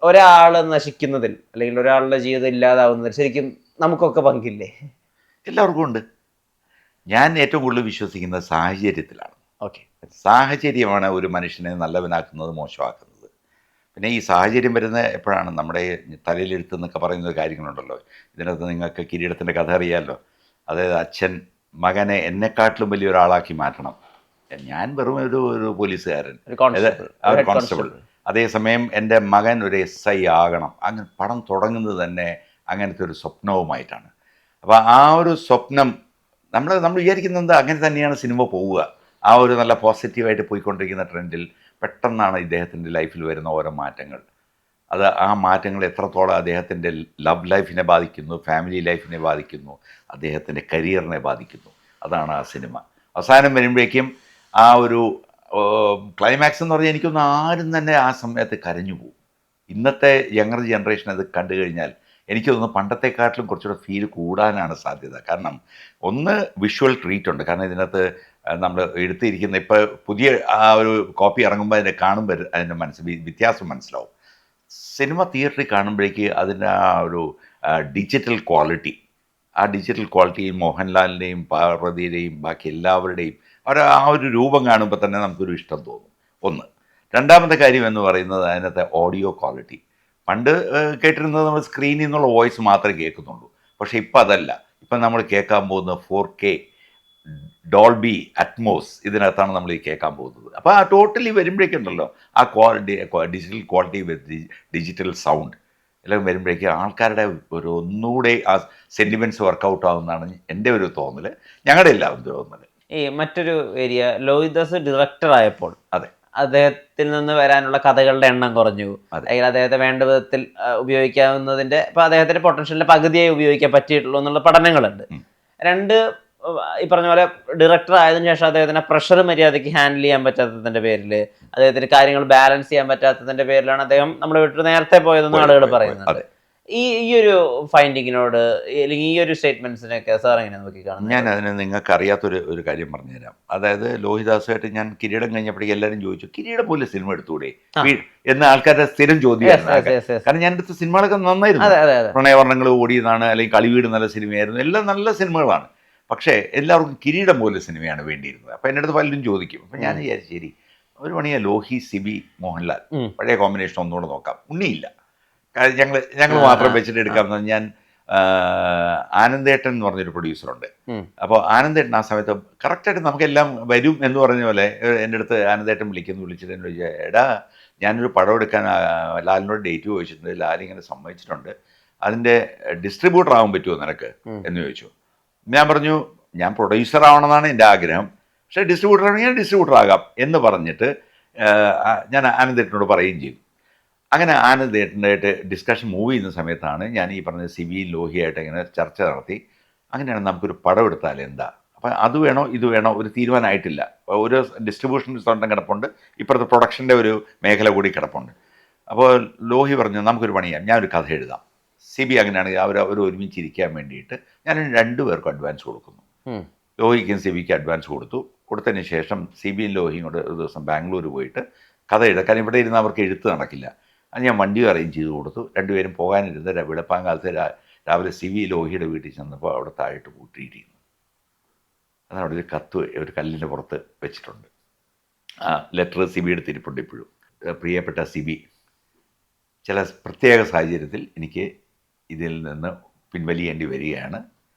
ഒരാൾ നശിക്കുന്നതിൽ അല്ലെങ്കിൽ ഒരാളുടെ ജീവിതം ഇല്ലാതാവുന്നതിൽ ശരിക്കും നമുക്കൊക്കെ പങ്കില്ലേ? എല്ലാവർക്കും ഉണ്ട്. ഞാൻ ഏറ്റവും കൂടുതൽ വിശ്വസിക്കുന്നത് സാഹചര്യത്തിലാണ്. ഓക്കെ. സാഹചര്യമാണ് ഒരു മനുഷ്യനെ നല്ലവനാക്കുന്നത് മോശമാക്കുന്നത്. പിന്നെ ഈ സാഹചര്യം വരുന്ന എപ്പോഴാണ് നമ്മുടെ തലയിലെഴുത്തെന്നൊക്കെ പറയുന്ന കാര്യങ്ങളുണ്ടല്ലോ. ഇതിനകത്ത് നിങ്ങൾക്ക് കിരീടത്തിൻ്റെ കഥ അറിയാമല്ലോ. അതായത് അച്ഛൻ മകനെ എന്നെക്കാട്ടിലും വലിയൊരാളാക്കി മാറ്റണം. ഞാൻ വെറും ഒരു പോലീസുകാരൻ, ഒരു കോൺസ്റ്റബിൾ, ഒരു ഹെഡ് കോൺസ്റ്റബിൾ. കോൺസ്റ്റബിൾ. അതേസമയം എൻ്റെ മകൻ ഒരു SI ആകണം. അങ്ങനെ പടം തുടങ്ങുന്നത് തന്നെ അങ്ങനത്തെ ഒരു സ്വപ്നവുമായിട്ടാണ്. അപ്പോൾ ആ ഒരു സ്വപ്നം നമ്മൾ വിചാരിക്കുന്നത് അങ്ങനെ തന്നെയാണ് സിനിമ പോവുക. ആ ഒരു നല്ല പോസിറ്റീവായിട്ട് പോയിക്കൊണ്ടിരിക്കുന്ന ട്രെൻഡിൽ പെട്ടെന്നാണ് ഇദ്ദേഹത്തിൻ്റെ ലൈഫിൽ വരുന്ന ഓരോ മാറ്റങ്ങൾ. അത് ആ മാറ്റങ്ങൾ എത്രത്തോളം അദ്ദേഹത്തിൻ്റെ ലവ് ലൈഫിനെ ബാധിക്കുന്നു, ഫാമിലി ലൈഫിനെ ബാധിക്കുന്നു, അദ്ദേഹത്തിൻ്റെ കരിയറിനെ ബാധിക്കുന്നു. അതാണ് ആ സിനിമ. അവസാനം വരുമ്പോഴേക്കും ആ ഒരു ക്ലൈമാക്സ് എന്ന് പറഞ്ഞാൽ എനിക്കൊന്നും ആരും തന്നെ ആ സമയത്ത് കരഞ്ഞു പോകും. ഇന്നത്തെ യങ്ങർ ജനറേഷൻ അത് കണ്ടു കഴിഞ്ഞാൽ എനിക്ക് തോന്നുന്നു പണ്ടത്തെക്കാട്ടിലും കുറച്ചുകൂടെ ഫീൽ കൂടാനാണ് സാധ്യത. കാരണം ഒന്ന് വിഷ്വൽ ട്രീറ്റ് ഉണ്ട്. കാരണം ഇതിനകത്ത് നമ്മൾ എടുത്തിരിക്കുന്ന ഇപ്പോൾ പുതിയ ആ ഒരു കോപ്പി ഇറങ്ങുമ്പോൾ അതിനെ കാണുമ്പോൾ അതിൻ്റെ വ്യത്യാസം മനസ്സിലാവും. സിനിമ തിയേറ്ററിൽ കാണുമ്പോഴേക്ക് അതിൻ്റെ ആ ഒരു ഡിജിറ്റൽ ക്വാളിറ്റി, ആ ഡിജിറ്റൽ ക്വാളിറ്റിയിൽ മോഹൻലാലിൻ്റെയും പാർവതിയുടെയും ബാക്കി എല്ലാവരുടെയും ആ ഒരു രൂപം കാണുമ്പോൾ തന്നെ നമുക്കൊരു ഇഷ്ടം തോന്നും. ഒന്ന്. രണ്ടാമത്തെ കാര്യം എന്ന് പറയുന്നത് അതിനകത്തെ ഓഡിയോ ക്വാളിറ്റി. പണ്ട് കേട്ടിരുന്നത് നമ്മൾ സ്ക്രീനിൽ നിന്നുള്ള വോയിസ് മാത്രമേ കേൾക്കുന്നുള്ളൂ. പക്ഷേ ഇപ്പം അതല്ല. ഇപ്പം നമ്മൾ കേൾക്കാൻ പോകുന്നത് 4K ഡോൾബി അറ്റ്മോസ് ഇതിനകത്താണ് നമ്മൾ ഈ കേൾക്കാൻ പോകുന്നത്. അപ്പോൾ ആ ടോട്ടലി വരുമ്പോഴേക്കുണ്ടല്ലോ ആ ഡിജിറ്റൽ ക്വാളിറ്റി വിത്ത് ഡിജിറ്റൽ സൗണ്ട് എല്ലാം വരുമ്പോഴേക്കും ആൾക്കാരുടെ ഒരു ഒന്നുകൂടെ ആ സെൻറ്റിമെൻറ്റ്സ് വർക്കൗട്ട് ആവുന്നതാണ് എൻ്റെ ഒരു തോന്നൽ, ഞങ്ങളുടെ എല്ലാവരും തോന്നൽ. ഈ മറ്റൊരു ഏരിയ, ലോഹിതദാസ് ഡയറക്ടർ ആയപ്പോൾ അതെ, അദ്ദേഹത്തിൽ നിന്ന് വരാനുള്ള കഥകളുടെ എണ്ണം കുറഞ്ഞു, അല്ലെങ്കിൽ അദ്ദേഹത്തെ വേണ്ട വിധത്തിൽ ഉപയോഗിക്കാവുന്നതിന്റെ ഇപ്പൊ അദ്ദേഹത്തിന്റെ പൊട്ടൻഷ്യലിന്റെ പകുതിയായി ഉപയോഗിക്കാൻ പറ്റിയിട്ടുള്ളൂ എന്നുള്ള പഠനങ്ങളുണ്ട്. രണ്ട്, ഈ പറഞ്ഞ പോലെ ഡയറക്ടർ ആയതിനു ശേഷം അദ്ദേഹത്തിന് പ്രഷർ മര്യാദയ്ക്ക് ഹാൻഡിൽ ചെയ്യാൻ പറ്റാത്തതിന്റെ പേരിൽ, അദ്ദേഹത്തിന് കാര്യങ്ങൾ ബാലൻസ് ചെയ്യാൻ പറ്റാത്തതിന്റെ പേരിലാണ് അദ്ദേഹം നമ്മളെ വിട്ട് നേരത്തെ പോയതെന്ന് ആളുകൾ പറയുന്നത്. ഈ ഒരു ഫൈൻഡിങ്ങിനോട് അല്ലെങ്കിൽ ഈ ഒരു സ്റ്റേറ്റ്മെന്റ്സിനൊക്കെ സാർ എങ്ങനെ നോക്കി കാണുന്നത്? ഞാൻ അതിന് നിങ്ങൾക്ക് അറിയാത്തൊരു കാര്യം പറഞ്ഞുതരാം. അതായത് ലോഹിദാസുമായിട്ട് ഞാൻ കിരീടം കഴിഞ്ഞപ്പോഴേക്കും എല്ലാവരും ചോദിച്ചു, കിരീടം പോലെ സിനിമ എടുത്തൂടെ എന്ന ആൾക്കാരുടെ സ്ഥിരം ചോദ്യമായിരുന്നു. കാരണം ഞാൻ എടുത്ത സിനിമകളൊക്കെ നന്നായിരുന്നു. പ്രണയവർണ്ണങ്ങൾ ഓടിയതാണ്, അല്ലെങ്കിൽ കളിവീട് നല്ല സിനിമയായിരുന്നു, എല്ലാം നല്ല സിനിമകളാണ്. പക്ഷേ എല്ലാവർക്കും കിരീടം പോലെ സിനിമയാണ് വേണ്ടിയിരുന്നത്. അപ്പോൾ എൻ്റെ അടുത്ത് പലരും ചോദിക്കും. അപ്പം ഞാൻ വിചാരിച്ചു ശരി, ഒരു പണിയാ ലോഹി, സിബി, മോഹൻലാൽ പഴയ കോമ്പിനേഷൻ ഒന്നുകൂടെ നോക്കാം. ഉണ്ണിയില്ല, ഞങ്ങൾ മാത്രം വെച്ചിട്ട് എടുക്കാമെന്ന്. ഞാൻ ആനന്ദേട്ടൻ എന്ന് പറഞ്ഞൊരു പ്രൊഡ്യൂസറുണ്ട്. അപ്പോൾ ആനന്ദേട്ടൻ ആ സമയത്ത് കറക്റ്റായിട്ട് നമുക്കെല്ലാം വരും എന്ന് പറഞ്ഞ പോലെ എൻ്റെ അടുത്ത് ആനന്ദേട്ടൻ വിളിച്ചിട്ട് എന്നോട് ചോദിച്ചാൽ, എടാ ഞാനൊരു പടം എടുക്കാൻ ലാലിനോട് ഡേറ്റ് ചോദിച്ചിട്ടുണ്ട്, ലാലിങ്ങനെ സമ്മതിച്ചിട്ടുണ്ട്, അതിൻ്റെ ഡിസ്ട്രിബ്യൂട്ടർ ആവാൻ പറ്റുമോ നിനക്ക് എന്ന് ചോദിച്ചു. ഞാൻ പറഞ്ഞു ഞാൻ പ്രൊഡ്യൂസർ ആവണമെന്നാണ് എൻ്റെ ആഗ്രഹം, പക്ഷേ ഡിസ്ട്രിബ്യൂട്ടർ ആണെങ്കിൽ ഞാൻ ഡിസ്ട്രിബ്യൂട്ടർ ആകാം എന്ന് പറഞ്ഞിട്ട് ഞാൻ ആനന്ദേട്ടനോട് പറയുകയും ചെയ്തു. അങ്ങനെ ആനന്ദേട്ടനായിട്ട് ഡിസ്കഷൻ മൂവ് ചെയ്യുന്ന സമയത്താണ് ഞാൻ ഈ പറഞ്ഞ സിബിയും ലോഹിയായിട്ട് ഇങ്ങനെ ചർച്ച നടത്തി. അങ്ങനെയാണ് നമുക്കൊരു പടം എടുത്താൽ എന്താ, അപ്പം അത് വേണോ ഇത് വേണോ ഒരു തീരുമാനമായിട്ടില്ല. ഒരു ഡിസ്ട്രിബ്യൂഷൻ സ്വന്തം കിടപ്പുണ്ട്, ഇപ്പുറത്തെ പ്രൊഡക്ഷൻ്റെ ഒരു മേഖല കൂടി കിടപ്പുണ്ട്. അപ്പോൾ ലോഹി പറഞ്ഞു നമുക്കൊരു പണി ചെയ്യാം, ഞാനൊരു കഥ എഴുതാം. സിബി അങ്ങനെയാണെങ്കിൽ അവർ ഒരുമിച്ചിരിക്കാൻ വേണ്ടിയിട്ട് ഞാൻ 2 പേർക്കും അഡ്വാൻസ് കൊടുക്കുന്നു. ലോഹിക്കും സിബിക്ക് അഡ്വാൻസ് കൊടുത്തതിന് ശേഷം സിബിയും ലോഹിയും കൂടെ ഒരു ദിവസം ബാംഗ്ലൂർ പോയിട്ട് കഥ എഴുതാം. കാരണം ഇവിടെ ഇരുന്ന് അവർക്ക് എഴുത്ത് നടക്കില്ല. അത് ഞാൻ വണ്ടി അറേഞ്ച് ചെയ്ത് കൊടുത്തു. 2 പേരും പോകാനിരുന്ന് വെളുപ്പാങ്കാലത്ത് രാവിലെ സിബി ലോഹിയുടെ വീട്ടിൽ ചെന്നപ്പോൾ അവിടെ താഴോട്ട് പൂട്ടിയിട്ടിരുന്നു. അതാണ് അവിടെ ഒരു കത്ത് ഒരു കല്ലിൻ്റെ പുറത്ത് വെച്ചിട്ടുണ്ട്. ആ ലെറ്റർ സിബിയുടെ തിരിപ്പുണ്ട് ഇപ്പോഴും. പ്രിയപ്പെട്ട സിബി, ചില പ്രത്യേക സാഹചര്യത്തിൽ എനിക്ക് ഇതിൽ നിന്ന് പിൻവലിയേണ്ടി വരികയാണ്.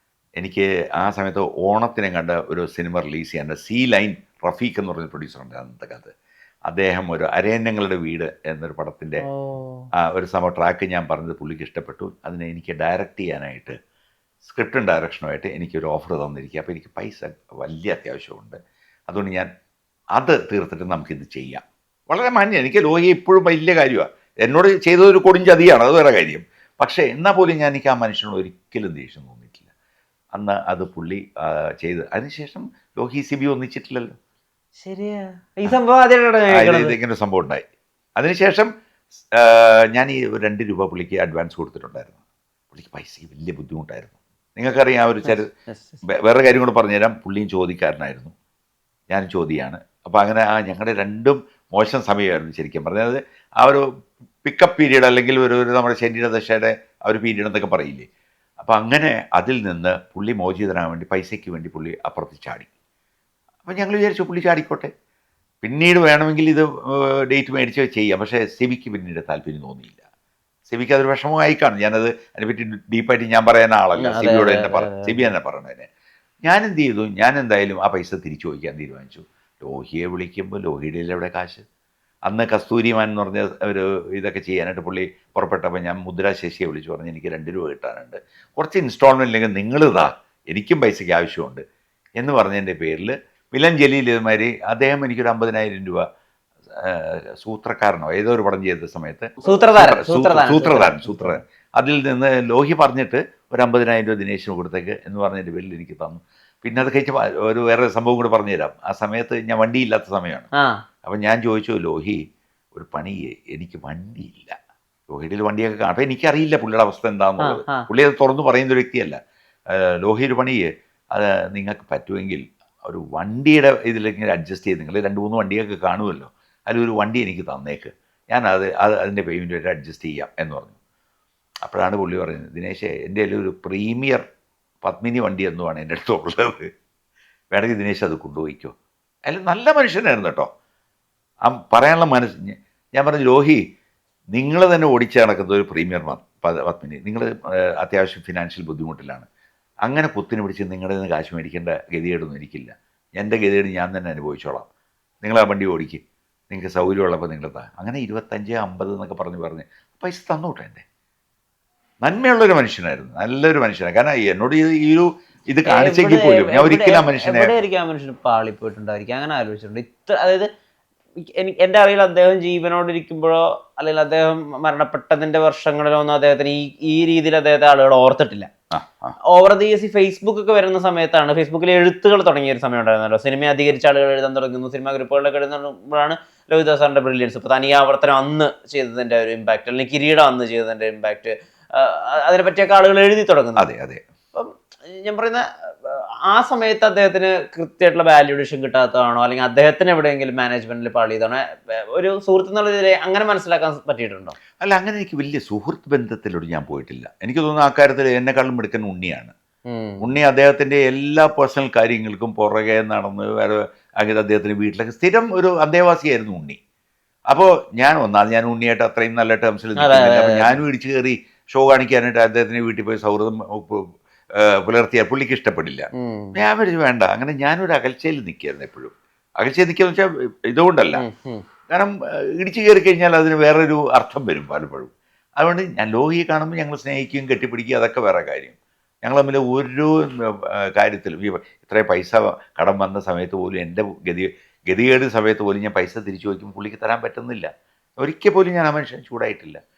എനിക്ക് ആ സമയത്ത് ഓണത്തിന് കണ്ട ഒരു സിനിമ റിലീസ് ചെയ്യാൻ സീ ലൈൻ റഫീഖ് എന്ന് പറഞ്ഞ പ്രൊഡ്യൂസറുണ്ട് അന്നത്തെ കാലത്ത്. അദ്ദേഹം ഒരു അരയന്നങ്ങളുടെ വീട് എന്നൊരു പടത്തിൻ്റെ ഒരു ട്രാക്ക് ഞാൻ പറഞ്ഞത് പുള്ളിക്ക് ഇഷ്ടപ്പെട്ടു. അതിനെ എനിക്ക് ഡയറക്റ്റ് ചെയ്യാനായിട്ട് സ്ക്രിപ്റ്റും ഡയറക്ഷനുമായിട്ട് എനിക്കൊരു ഓഫർ തന്നിരിക്കുക. അപ്പോൾ എനിക്ക് പൈസ വലിയ അത്യാവശ്യമുണ്ട്. അതുകൊണ്ട് ഞാൻ അത് തീർത്തിട്ട് നമുക്കിത് ചെയ്യാം. വളരെ മാന്യം. എനിക്ക് ലോഹി ഇപ്പോഴും വലിയ കാര്യമാണ്. എന്നോട് ചെയ്തതൊരു കൊടുഞ്ചതിയാണ്, അത് വേറെ കാര്യം. പക്ഷേ എന്നാൽ പോലും എനിക്ക് ആ മനുഷ്യനോട് ഒരിക്കലും ദേഷ്യം തോന്നിയിട്ടില്ല. അന്ന് അത് പുള്ളി ചെയ്ത് അതിനുശേഷം ലോഹി സിബി ഒന്നിച്ചിട്ടില്ലല്ലോ. ശരിയാ, ഈ സംഭവം ഇങ്ങനെ സംഭവം ഉണ്ടായി. അതിനുശേഷം ഞാൻ ഈ 2 രൂപ പുള്ളിക്ക് അഡ്വാൻസ് കൊടുത്തിട്ടുണ്ടായിരുന്നു. പുള്ളിക്ക് പൈസ വലിയ ബുദ്ധിമുട്ടായിരുന്നു. നിങ്ങൾക്കറിയാം, ഒരു വേറെ കാര്യം കൂടെ പറഞ്ഞുതരാം. പുള്ളിയും ചോദിക്കാരനായിരുന്നു, ഞാനും ചോദിയാണ്. അപ്പോൾ അങ്ങനെ ഞങ്ങളുടെ രണ്ടും മോശം സമയമായിരുന്നു ശരിക്കും പറഞ്ഞത്. ആ ഒരു പിക്കപ്പ് പീരീഡ് അല്ലെങ്കിൽ ഒരു നമ്മുടെ ശരീരദശയുടെ ആ ഒരു പീരീഡ് എന്നൊക്കെ പറയില്ലേ. അപ്പം അങ്ങനെ അതിൽ നിന്ന് പുള്ളി മോചിതനാകാൻ വേണ്ടി പൈസയ്ക്ക് വേണ്ടി പുള്ളി അപ്പുറത്ത് ചാടി. അപ്പം ഞങ്ങൾ വിചാരിച്ചു പുള്ളി ചാടിക്കോട്ടെ, പിന്നീട് വേണമെങ്കിൽ ഇത് ഡേറ്റ് മേടിച്ച് ചെയ്യാം. പക്ഷേ സെബിക്ക് പിന്നീട് താല്പര്യം തോന്നിയില്ല. സെബിക്ക് അതൊരു വിഷമമായി കാണും. ഞാനത് അതിനെപ്പറ്റി ഡീപ്പായിട്ട് ഞാൻ പറയുന്ന ആളല്ല, സെബിയോട് സെബി തന്നെ പറയണതിന്. ഞാൻ എന്ത് ചെയ്തു, ഞാൻ എന്തായാലും ആ പൈസ തിരിച്ചു ചോദിക്കാൻ തീരുമാനിച്ചു. ലോഹിയെ വിളിക്കുമ്പോൾ ലോഹിയുടെ എവിടെ കാശ്? അന്ന് കസ്തൂരിമാൻ എന്ന് പറഞ്ഞ ഒരു ഇതൊക്കെ ചെയ്യാനായിട്ട് പുള്ളി പുറപ്പെട്ടപ്പോൾ ഞാൻ മുദ്രാ ശശിയെ വിളിച്ചു പറഞ്ഞു, എനിക്ക് 2 രൂപ കിട്ടാനുണ്ട്, കുറച്ച് ഇൻസ്റ്റാൾമെൻറ്റ് ഇല്ലെങ്കിൽ നിങ്ങളിതാ, എനിക്കും പൈസയ്ക്ക് ആവശ്യമുണ്ട് എന്ന് പറഞ്ഞതിൻ്റെ പേരിൽ മിലൻ ജലീൽ ഇതുമാതിരി അദ്ദേഹം എനിക്കൊരു 50,000 രൂപ സൂത്രക്കാരനോ ഏതോ ഒരു പടം ചെയ്ത സമയത്ത് സൂത്രധാരൻ അതിൽ നിന്ന് ലോഹി പറഞ്ഞിട്ട് ഒരു 50,000 രൂപ ദിനേശിന് കൊടുത്തേക്ക് എന്ന് പറഞ്ഞതിൻ്റെ പേരിൽ എനിക്ക് തന്നു. പിന്നെ അത് കഴിച്ച് ഒരു വേറെ സംഭവം കൂടെ പറഞ്ഞുതരാം. ആ സമയത്ത് ഞാൻ വണ്ടിയില്ലാത്ത സമയമാണ്. അപ്പം ഞാൻ ചോദിച്ചു, ലോഹി ഒരു പണി, എനിക്ക് വണ്ടിയില്ല. ലോഹിയുടെ വണ്ടിയൊക്കെ കാണാം. അപ്പം എനിക്കറിയില്ല പുള്ളിയുടെ അവസ്ഥ എന്താണെന്നുള്ളത്. പുള്ളി അത് തുറന്നു പറയുന്ന ഒരു വ്യക്തിയല്ല. ലോഹി ഒരു പണി, അത് നിങ്ങൾക്ക് പറ്റുമെങ്കിൽ ഒരു വണ്ടിയുടെ ഇതിലേക്ക് അഡ്ജസ്റ്റ് ചെയ്ത്, നിങ്ങൾ 2-3 വണ്ടിയൊക്കെ കാണുമല്ലോ, അതിലൊരു വണ്ടി എനിക്ക് തന്നേക്ക്, ഞാൻ അതിൻ്റെ പേയ്മെൻറ്റ് അഡ്ജസ്റ്റ് ചെയ്യാം എന്ന് പറഞ്ഞു. അപ്പോഴാണ് പുള്ളി പറയുന്നത്, ദിനേശേ എൻ്റെ കയ്യിൽ ഒരു പ്രീമിയർ പത്മിനി വണ്ടി എന്നുമാണ് എൻ്റെ അടുത്തുള്ളത്, വേണമെങ്കിൽ ദിനേശ് അത് കൊണ്ടുപോയിക്കോ. അതിൽ നല്ല മനുഷ്യനായിരുന്നു കേട്ടോ, ആ പറയാനുള്ള മനസ്സ്. ഞാൻ പറഞ്ഞു, ലോഹി നിങ്ങൾ തന്നെ ഓടിച്ച് നടക്കുന്ന ഒരു പ്രീമിയർ പത്മിനി, നിങ്ങൾ അത്യാവശ്യം ഫിനാൻഷ്യൽ ബുദ്ധിമുട്ടിലാണ്, അങ്ങനെ കുത്തിന് പിടിച്ച് നിങ്ങളുടെ നിന്ന് കാശ് മേടിക്കേണ്ട ഗതികേടൊന്നും എനിക്കില്ല, എൻ്റെ ഗതികേട് ഞാൻ തന്നെ അനുഭവിച്ചോളാം, നിങ്ങൾ ആ വണ്ടി ഓടിക്കും, നിങ്ങൾക്ക് സൗകര്യമുള്ളപ്പോൾ നിങ്ങൾ അങ്ങനെ 25-50 എന്നൊക്കെ പറഞ്ഞ് പൈസ തന്നോട്ടെ. എൻ്റെ നന്മയുള്ളൊരു മനുഷ്യനായിരുന്നു, നല്ലൊരു മനുഷ്യനാണ്. കാരണം എന്നോട് ഈ ഒരു ഇത് കാണിച്ചെങ്കിൽ പോലും ഞാൻ ഒരിക്കലും ആ മനുഷ്യന് പാളിപ്പോയിട്ടുണ്ടായിരിക്കും, അങ്ങനെ ആലോചിച്ചിട്ടുണ്ട്. അതായത് എൻ്റെ അറിവിൽ അദ്ദേഹം ജീവനോടിരിക്കുമ്പോഴോ അല്ലെങ്കിൽ അദ്ദേഹം മരണപ്പെട്ടതിൻ്റെ വർഷങ്ങളിലോ ഒന്നും അദ്ദേഹത്തിന് ഈ രീതിയിൽ അദ്ദേഹത്തെ ആളുകൾ ഓർത്തിട്ടില്ല. ഓവർ ദി ഇയേഴ്സ് ഫേസ്ബുക്ക് ഒക്കെ വരുന്ന സമയത്താണ്, ഫേസ്ബുക്കിൽ എഴുത്തുകൾ തുടങ്ങിയ ഒരു സമയം ഉണ്ടായിരുന്നല്ലോ, സിനിമ അധികരിച്ച ആളുകൾ എഴുതാൻ തുടങ്ങുന്നു, സിനിമാ ഗ്രൂപ്പുകളിലൊക്കെ എഴുതുമ്പോഴാണ് ലോഹിതദാസ് സാറിൻ്റെ ബ്രില്യൻസ്, ഇപ്പോൾ തനിയാവർത്തനം അന്ന് ചെയ്തതിൻ്റെ ഒരു ഇമ്പാക്റ്റ്, അല്ലെങ്കിൽ കിരീടം അന്ന് ചെയ്തതിൻ്റെ ഇമ്പാക്റ്റ്, അതിനെ പറ്റിയൊക്കെ ആളുകൾ എഴുതി തുടങ്ങുന്നു. അതെ അതെ. അപ്പം ഞാൻ പറയുന്ന ആ സമയത്ത് അദ്ദേഹത്തിന് കൃത്യമായിട്ടുള്ള വാല്യൂഡേഷൻ കിട്ടാത്തതാണോ, അല്ലെങ്കിൽ അദ്ദേഹത്തിന് എവിടെയെങ്കിലും മാനേജ്മെന്റിൽ പാളിയതാണോ, ഒരു സുഹൃത്ത് എന്നുള്ള രീതിയിൽ അങ്ങനെ മനസ്സിലാക്കാൻ പറ്റിയിട്ടുണ്ടോ? അല്ല, അങ്ങനെ എനിക്ക് വലിയ സുഹൃത്ത് ബന്ധത്തിലൂടെ ഞാൻ പോയിട്ടില്ല. എനിക്ക് തോന്നുന്നു ആ കാര്യത്തിൽ എന്നെക്കാളും എടുക്കുന്ന ഉണ്ണിയാണ്. ഉണ്ണി അദ്ദേഹത്തിൻ്റെ എല്ലാ പേഴ്സണൽ കാര്യങ്ങൾക്കും പുറകെ നടന്ന് അദ്ദേഹത്തിന് വീട്ടിലൊക്കെ സ്ഥിരം ഒരു അന്തേവാസിയായിരുന്നു ഉണ്ണി. അപ്പോൾ ഞാൻ ഉണ്ണിയായിട്ട് അത്രയും നല്ല ടേംസിൽ നിൽക്കുന്നില്ല. അപ്പോൾ ഞാനും ഇടിച്ചു കയറി ഷോ കാണിക്കാനായിട്ട് അദ്ദേഹത്തിന് വീട്ടിൽ പോയി സൗഹൃദം പുലർത്തിയാൽ പുള്ളിക്ക് ഇഷ്ടപ്പെടില്ല. ഞാൻ വിളിച്ചു വേണ്ട, അങ്ങനെ ഞാനൊരു അകൽച്ചയിൽ നിൽക്കുകയായിരുന്നു എപ്പോഴും. അകൽച്ചയിൽ നിൽക്കുകയെന്ന് വെച്ചാൽ ഇതുകൊണ്ടല്ല, കാരണം ഇടിച്ചു കയറി കഴിഞ്ഞാൽ അതിന് വേറൊരു അർത്ഥം വരും പലപ്പോഴും. അതുകൊണ്ട് ഞാൻ ലോഹിയെ കാണുമ്പോൾ ഞങ്ങൾ സ്നേഹിക്കുകയും കെട്ടിപ്പിടിക്കുകയും അതൊക്കെ വേറെ കാര്യം. ഞങ്ങൾ തമ്മിൽ ഒരു കാര്യത്തിലും ഇത്രയും പൈസ കടം വന്ന സമയത്ത് പോലും എൻ്റെ ഗതികേട് സമയത്ത് പോലും ഞാൻ പൈസ തിരിച്ചു വയ്ക്കുമ്പോൾ പുള്ളിക്ക് തരാൻ പറ്റുന്നില്ല. ഒരിക്കൽ പോലും ഞാൻ ആ മനുഷ്യൻ ചൂടായിട്ടില്ല.